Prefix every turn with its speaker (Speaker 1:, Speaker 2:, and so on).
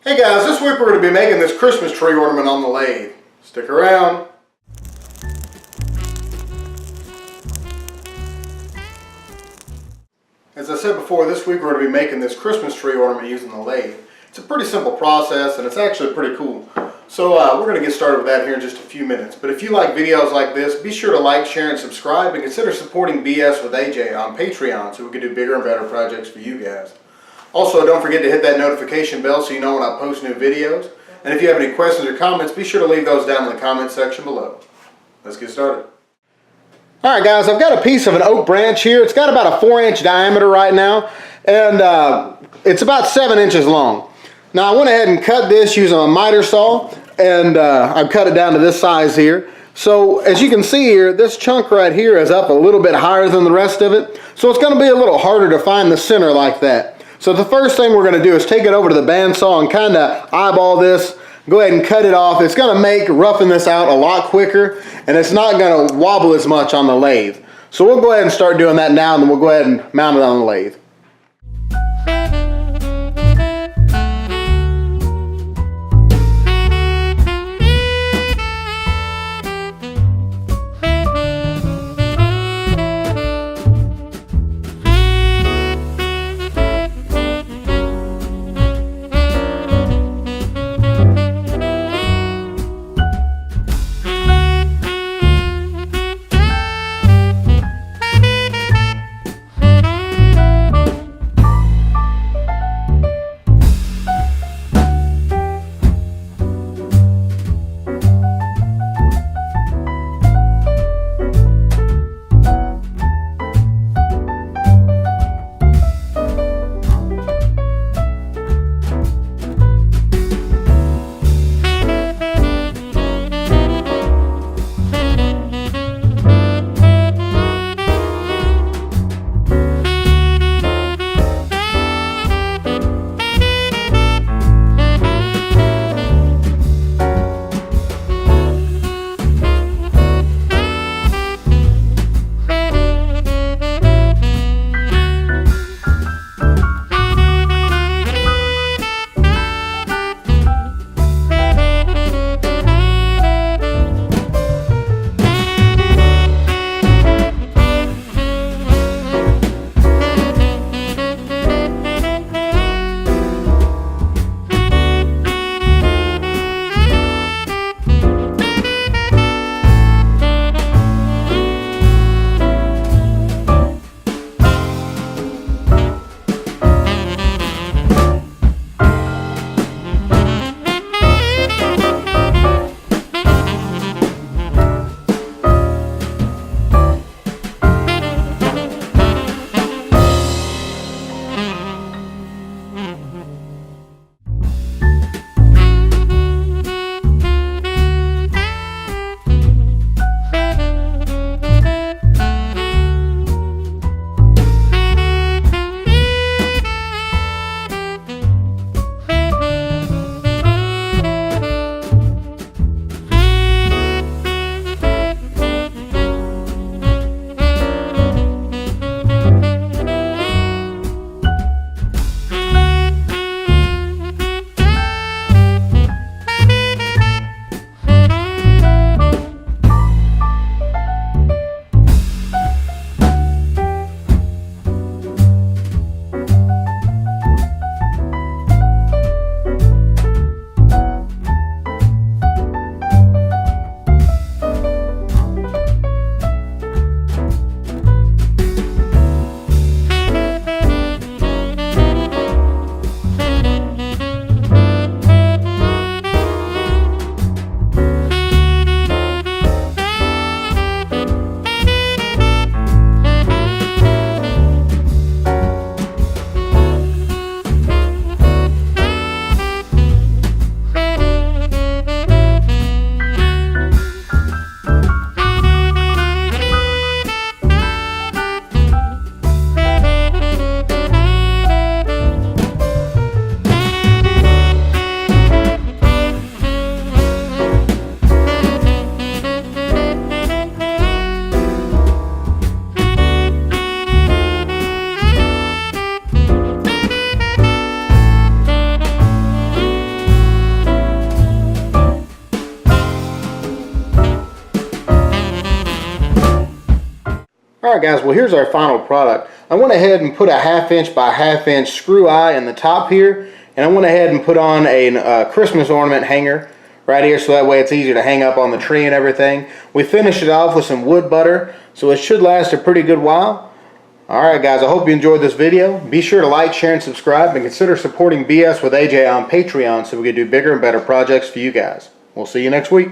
Speaker 1: Hey guys, this week we're going to be making this Christmas tree ornament on the lathe. Stick around. As I said before, this week we're going to be making this Christmas tree ornament using the lathe. It's a pretty simple process and it's actually pretty cool. So we're going to get started with that here in just a few minutes. But if you like videos like this, be sure to like, share, and subscribe, and consider supporting BS with AJ on Patreon so we can do bigger and better projects for you guys. Also, don't forget to hit that notification bell so you know when I post new videos. And if you have any questions or comments, be sure to leave those down in the comment section below. Let's get started. Alright guys, I've got a piece of an oak branch here. It's got about a 4-inch diameter right now, and it's about 7 inches long. Now I went ahead and cut this using a miter saw, and I've cut it down to this size here. So as you can see here, this chunk right here is up a little bit higher than the rest of it, so it's going to be a little harder to find the center like that. So the first thing we're going to do is take it over to the bandsaw and kind of eyeball this, go ahead and cut it off. It's going to make roughing this out a lot quicker, and it's not going to wobble as much on the lathe. So we'll go ahead and start doing that now, and then we'll go ahead and mount it on the lathe. Alright guys, well here's our final product. I went ahead and put a 1/2 inch by 1/2 inch screw eye in the top here, and I went ahead and put on a Christmas ornament hanger right here so that way it's easier to hang up on the tree and everything. We finished it off with some wood butter, so it should last a pretty good while. Alright guys, I hope you enjoyed this video. Be sure to like, share, and subscribe, and consider supporting BS with AJ on Patreon so we can do bigger and better projects for you guys. We'll see you next week.